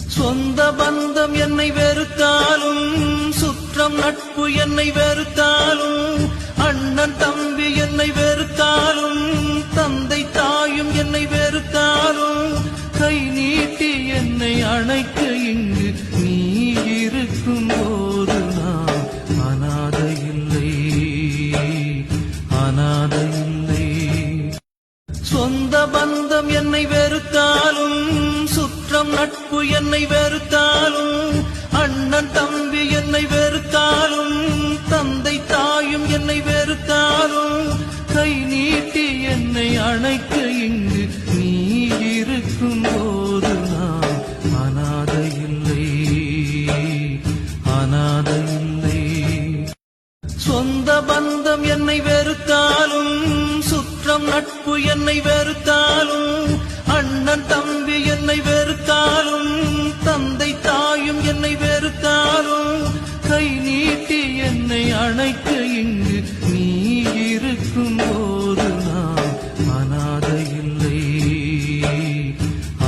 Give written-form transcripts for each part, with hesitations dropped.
சொந்த பந்தம் என்னை வெறுத்தாலும், சுற்றம் நட்பு என்னை வெறுத்தாலும், அண்ணன் தம்பி என்னை வெறுத்தாலும், தந்தை தாயும் என்னை வெறுத்தாலும், கை நீட்டி என்னை அணைக்க இங்கு நீ இருக்கும் போது நான் அனாதை இல்லை, அனாதை இல்லை. சொந்த பந்தம் என்னை வெறுத்தாலும், சுற்றம் நட்பு என்னை வெறுத்தாலும், அண்ணன் தம்பி என்னை வெறுத்தாலும், தந்தை தாயும் என்னை வெறுத்தாலும், கை நீட்டி என்னை அணைக்க இங்கு நீ இருக்கும் போது நான் அனாதை இல்லை, அனாதை இல்லை. சொந்த பந்தம் என்னை வெறுத்தாலும், சுற்றம் நட்பு என்னை வெறுத்தாலும், அண்ணன் தம்பி என்னை வெறுத்தாலும், தந்தை தாயும் என்னை வெறுத்தாலும், கை நீட்டி என்னை அணைக்க இங்கு நீ இருக்கும் போது நான் அனாதை இல்லை,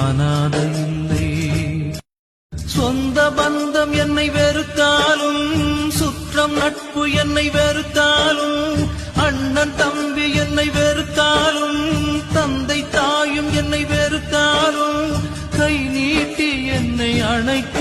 அனாதை இல்லை. சொந்த பந்தம் என்னை வெறுத்தாலும், சுற்றம் நட்பு என்னை வெறுத்தாலும், அண்ணன் தம்பி என்னை வெறுத்தாலும், தந்தை தாயும் என்னை வெறுத்தாலும், கை நீட்டி என்னை அணைக்க